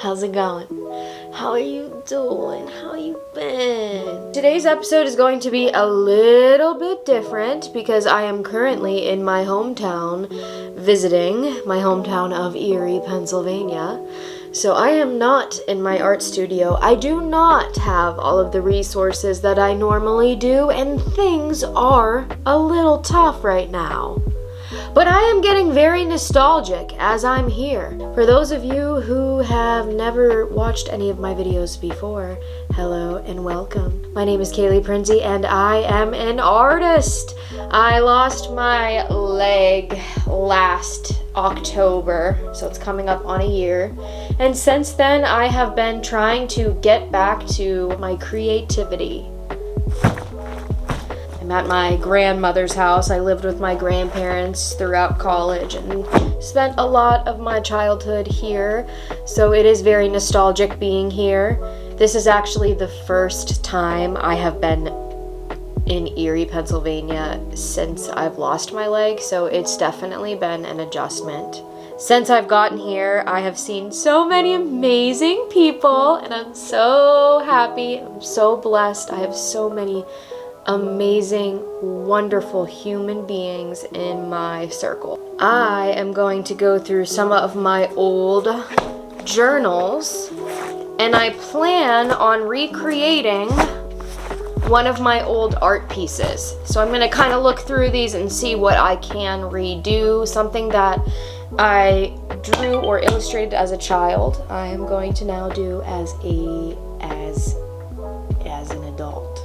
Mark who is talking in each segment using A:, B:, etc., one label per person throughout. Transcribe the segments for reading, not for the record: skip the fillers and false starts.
A: How's it going? How are you doing? How you been? Today's episode is going to be a little bit different because I am currently in my hometown visiting my hometown of Erie, Pennsylvania. So I am not in my art studio. I do not have all of the resources that I normally do, and things are a little tough right now. But I am getting very nostalgic as I'm here. For those of you who have never watched any of my videos before, hello and welcome. My name is Kaylee Prinzy and I am an artist. I lost my leg last October, so it's coming up on a year. And since then, I have been trying to get back to my creativity. I'm at my grandmother's house. I lived with my grandparents throughout college and spent a lot of my childhood here, so it is very nostalgic being here. This is actually the first time I have been in Erie, Pennsylvania since I've lost my leg, so it's definitely been an adjustment. Since I've gotten here, I have seen so many amazing people, and I'm so happy. I'm so blessed. I have so many amazing, wonderful human beings in my circle. I am going to go through some of my old journals, and I plan on recreating one of my old art pieces. So I'm going to kind of look through these and see what I can redo. Something that I drew or illustrated as a child, I am going to now do as an adult.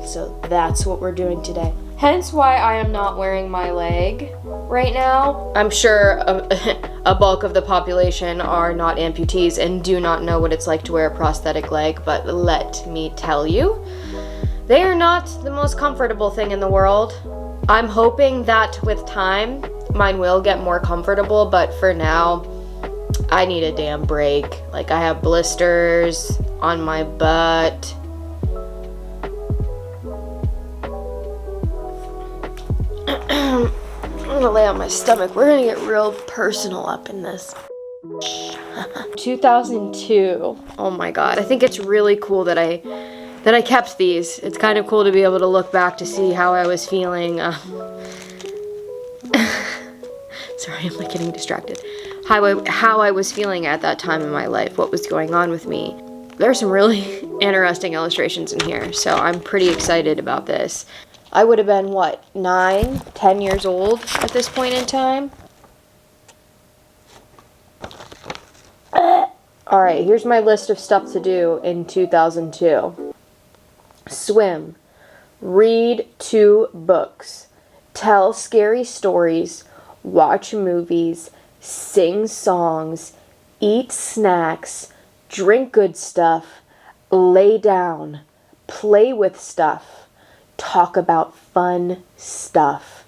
A: So that's what we're doing today. Hence why I am not wearing my leg right now. I'm sure a bulk of the population are not amputees and do not know what it's like to wear a prosthetic leg, but let me tell you, they are not the most comfortable thing in the world. I'm hoping that with time, mine will get more comfortable, but for now, I need a damn break. Like, I have blisters on my butt. I'm gonna lay on my stomach. We're gonna get real personal up in this. 2002. Oh my god. I think it's really cool that I kept these. It's kind of cool to be able to look back to see how I was feeling. Sorry, I'm like getting distracted. How I was feeling at that time in my life. What was going on with me. There are some really interesting illustrations in here, so I'm pretty excited about this. I would have been, what, 9, 10 years old at this point in time? Alright, here's my list of stuff to do in 2002. Swim. Read 2 books. Tell scary stories. Watch movies. Sing songs. Eat snacks. Drink good stuff. Lay down. Play with stuff. Talk about fun stuff.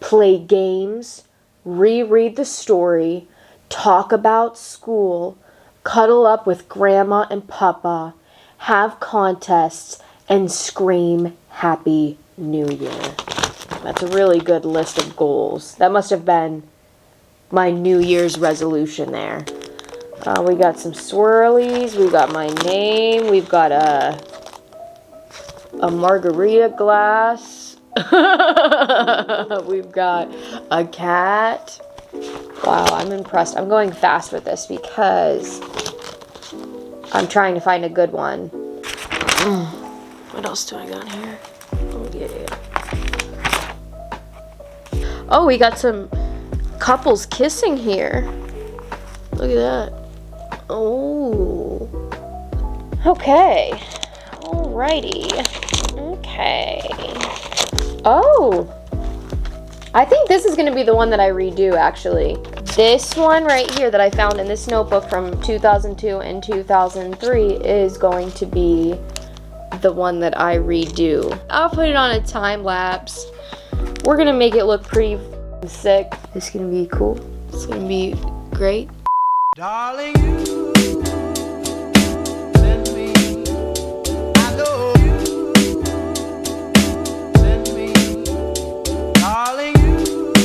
A: Play games. Reread the story. Talk about school. Cuddle up with Grandma and Papa. Have contests. And scream Happy New Year. That's a really good list of goals. That must have been my New Year's resolution there. We got some swirlies. We got my name. We've got a margarita glass. We've got a cat. Wow, I'm impressed. I'm going fast with this because I'm trying to find a good one. What else do I got here? Oh, yeah. Oh, we got some couples kissing here. Look at that. Oh. Okay. Alrighty. Okay. Oh. I think this is going to be the one that I redo, actually. This one right here that I found in this notebook from 2002 and 2003 is going to be the one that I redo. I'll put it on a time lapse. We're going to make it look pretty sick. It's going to be cool. It's going to be great.
B: Darling, you send me, I know you send me, darling, you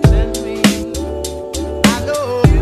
B: send me, I know you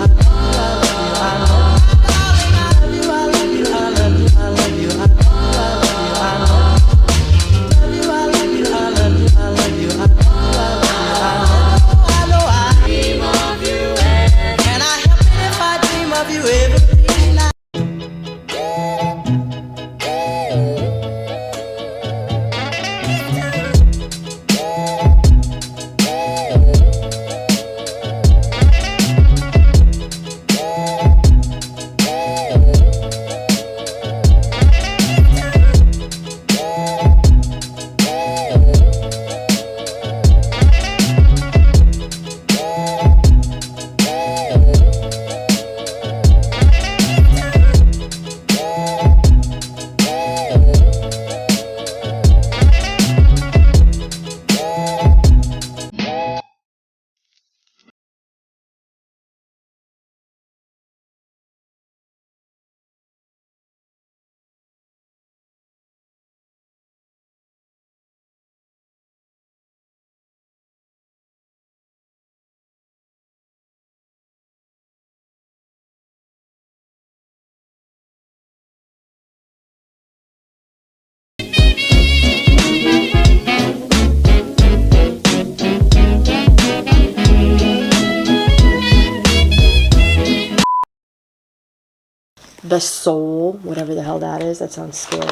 A: The soul, whatever the hell that is. That sounds scary.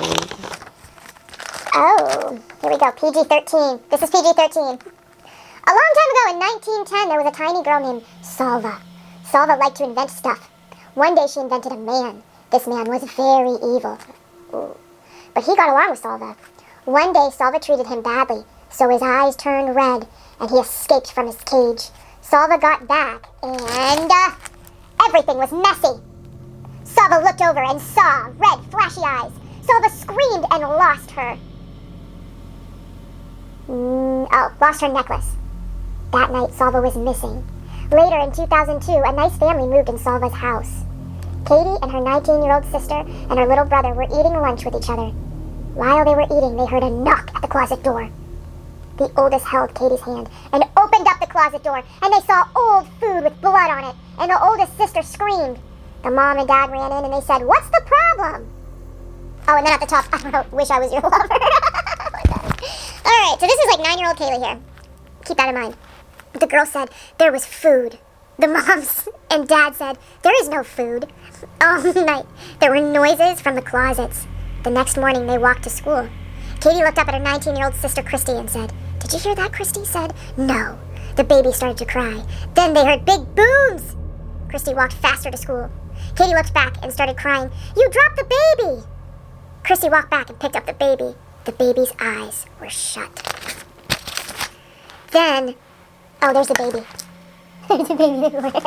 C: Oh, here we go. PG-13. This is PG-13. A long time ago in 1910, there was a tiny girl named Salva. Salva liked to invent stuff. One day she invented a man. This man was very evil. Ooh. But he got along with Salva. One day, Salva treated him badly, so his eyes turned red, and he escaped from his cage. Salva got back, and everything was messy. Salva looked over and saw red, flashy eyes. Salva screamed and lost her. Lost her necklace. That night, Salva was missing. Later, in 2002, a nice family moved in Salva's house. Katie and her 19-year-old sister and her little brother were eating lunch with each other. While they were eating, they heard a knock at the closet door. The oldest held Katie's hand and opened up the closet door, and they saw old food with blood on it, and the oldest sister screamed. The mom and dad ran in and they said, "What's the problem?" Oh, and then at the top, I wrote, "Wish I was your lover." Alright, so this is like 9-year-old Kaylee here. Keep that in mind. The girl said there was food. The moms and dad said there is no food. All night, there were noises from the closets. The next morning, they walked to school. Katie looked up at her 19-year-old sister, Christy, and said, "Did you hear that?" Christy said, "No." The baby started to cry. Then they heard big booms. Christy walked faster to school. Katie looked back and started crying. "You dropped the baby!" Christy walked back and picked up the baby. The baby's eyes were shut. Then, there's the baby. There's a baby everywhere.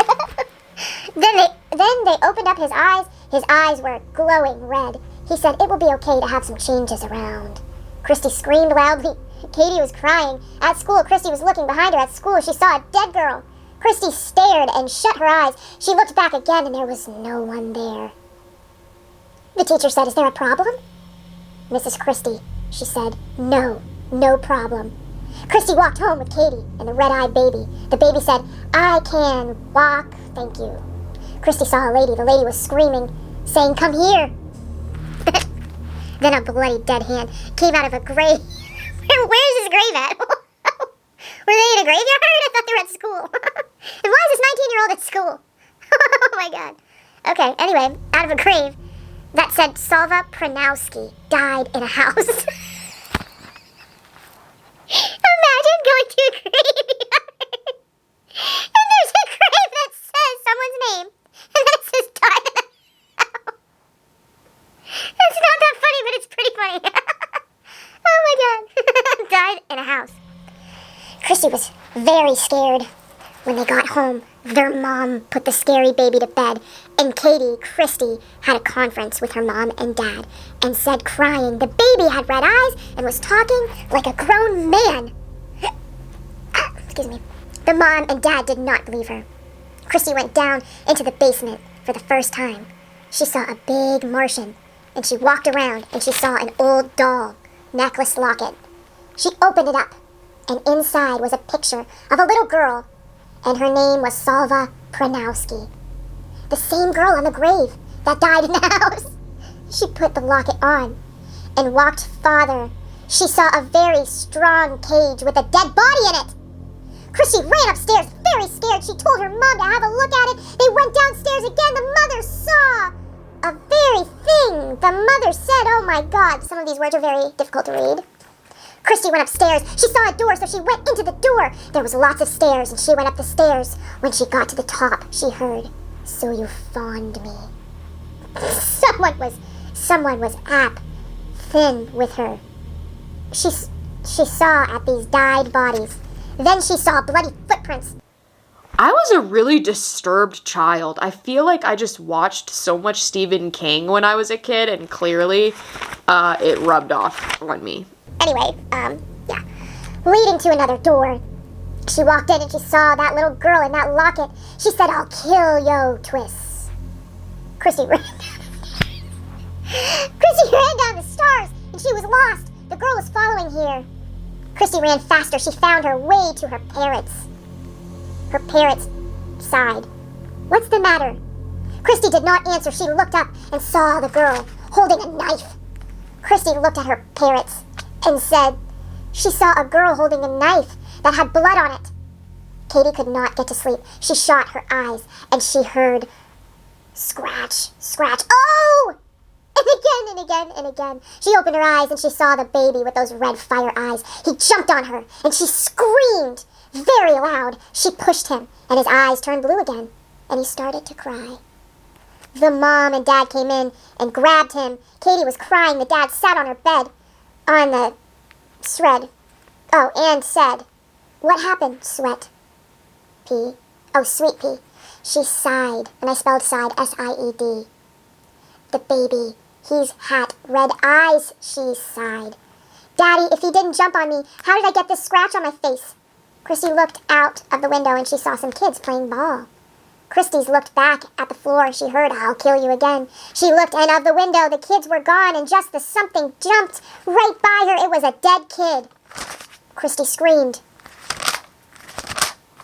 C: Then they opened up his eyes. His eyes were glowing red. He said it will be okay to have some changes around. Christy screamed loudly. Katie was crying. At school, Christy was looking behind her. At school, she saw a dead girl. Christy stared and shut her eyes. She looked back again, and there was no one there. The teacher said, "Is there a problem?" "Mrs. Christy," she said, no problem." Christy walked home with Katie and the red-eyed baby. The baby said, "I can walk, thank you." Christy saw a lady. The lady was screaming, saying, "Come here." Then a bloody dead hand came out of a grave. Where's his grave at? Were they in a graveyard? I thought they were at school. And why is this 19-year-old at school? Oh my god. Okay, anyway, out of a grave that said Salva Pranowski died in a house. Imagine going to a graveyard and there's a grave that says someone's name and then it says died in a house. It's not that funny, but it's pretty funny. Oh my god. Died in a house. Christy was very scared. When they got home, their mom put the scary baby to bed, and Christy, had a conference with her mom and dad and said, crying, the baby had red eyes and was talking like a grown man. Excuse me. The mom and dad did not believe her. Christy went down into the basement for the first time. She saw a big Martian, and she walked around and she saw an old doll necklace locket. She opened it up, and inside was a picture of a little girl, and her name was Salva Pranowski. The same girl on the grave that died in the house. She put the locket on and walked farther. She saw a very strong cage with a dead body in it. Christy ran upstairs, very scared. She told her mom to have a look at it. They went downstairs again. The mother saw a very thing. The mother said, oh my God. Some of these words are very difficult to read. Christy went upstairs. She saw a door, so she went into the door. There was lots of stairs, and she went up the stairs. When she got to the top, she heard, so you fawned me. Someone was thin with her. She saw at these dyed bodies. Then she saw bloody footprints.
A: I was a really disturbed child. I feel like I just watched so much Stephen King when I was a kid, and clearly it rubbed off on me.
C: Anyway, yeah. Leading to another door. She walked in and she saw that little girl in that locket. She said, I'll kill yo, Twiss. Christy ran down the stairs and she was lost. The girl was following here. Christy ran faster. She found her way to her parents. Her parents sighed. What's the matter? Christy did not answer. She looked up and saw the girl holding a knife. Christy looked at her parents and said she saw a girl holding a knife that had blood on it. Katie could not get to sleep. She shut her eyes and she heard scratch, scratch. Oh! And again and again and again. She opened her eyes and she saw the baby with those red fire eyes. He jumped on her and she screamed very loud. She pushed him and his eyes turned blue again and he started to cry. The mom and dad came in and grabbed him. Katie was crying. The dad sat on her bed on the shred. Oh, and said, what happened, Sweat Pea? Oh, Sweet Pea. She sighed, and I spelled sighed, S-I-E-D. The baby, he's had red eyes, she sighed. Daddy, if he didn't jump on me, how did I get this scratch on my face? Christy looked out of the window and she saw some kids playing ball. Christy's looked back at the floor. She heard, I'll kill you again. She looked and of the window, the kids were gone, and just as something jumped right by her, it was a dead kid. Christy screamed.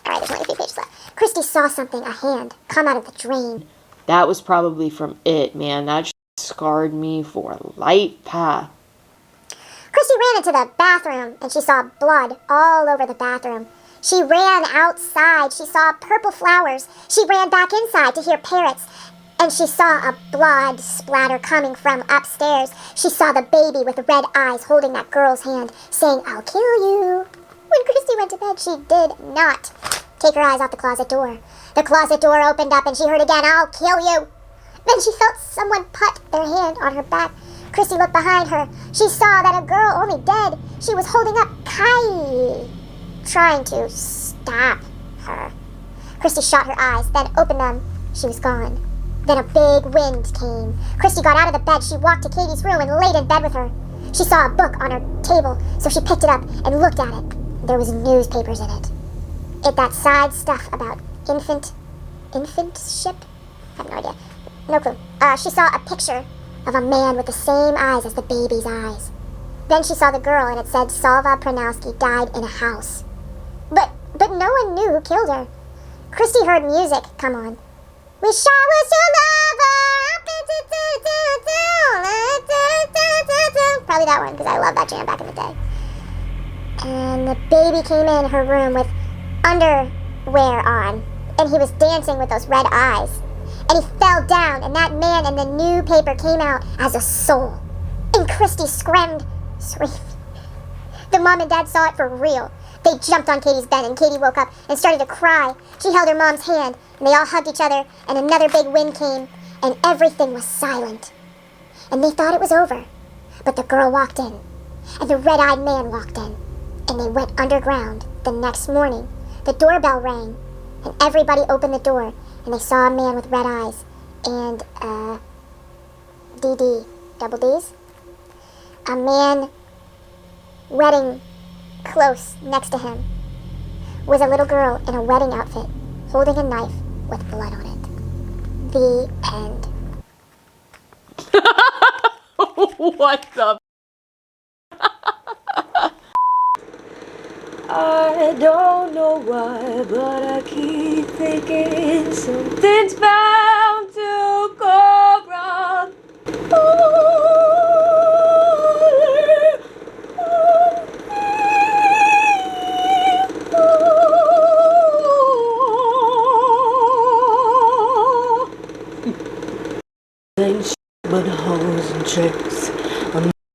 C: All right, there's only 3 pages left. Christy saw something, a hand, come out of the drain.
A: That was probably from it, man. That scarred me for life, pa.
C: Christy ran into the bathroom, and she saw blood all over the bathroom. She ran outside. She saw purple flowers. She ran back inside to hear parrots, and she saw a blood splatter coming from upstairs. She saw the baby with red eyes holding that girl's hand, saying, I'll kill you. When Christy went to bed, she did not take her eyes off the closet door. The closet door opened up, and she heard again, I'll kill you. Then she felt someone put their hand on her back. Christy looked behind her. She saw that a girl, only dead, she was holding up Kai, trying to stop her. Christy shut her eyes, then opened them. She was gone. Then a big wind came. Christy got out of the bed. She walked to Katie's room and laid in bed with her. She saw a book on her table, so she picked it up and looked at it. There was newspapers in it. That side stuff about infant ship? I have no idea. No clue. She saw a picture of a man with the same eyes as the baby's eyes. Then she saw the girl, and it said Salva Pranowski died in a house. But no one knew who killed her. Christy heard music come on. We shall wish your lover. Probably that one, because I loved that jam back in the day. And the baby came in her room with underwear on, and he was dancing with those red eyes. And he fell down, and that man in the new paper came out as a soul. And Christy screamed. The mom and dad saw it for real. They jumped on Katie's bed, and Katie woke up and started to cry. She held her mom's hand, and they all hugged each other, and another big wind came, and everything was silent. And they thought it was over. But the girl walked in, and the red-eyed man walked in, and they went underground. The next morning, the doorbell rang, and everybody opened the door, and they saw a man with red eyes, and, DD, double Ds, a man wedding close next to him. was a little girl in a wedding outfit holding a knife with blood on it. The end.
A: What the? I don't know why, but I keep thinking something's bound to go wrong. Ain't but hoes and tricks.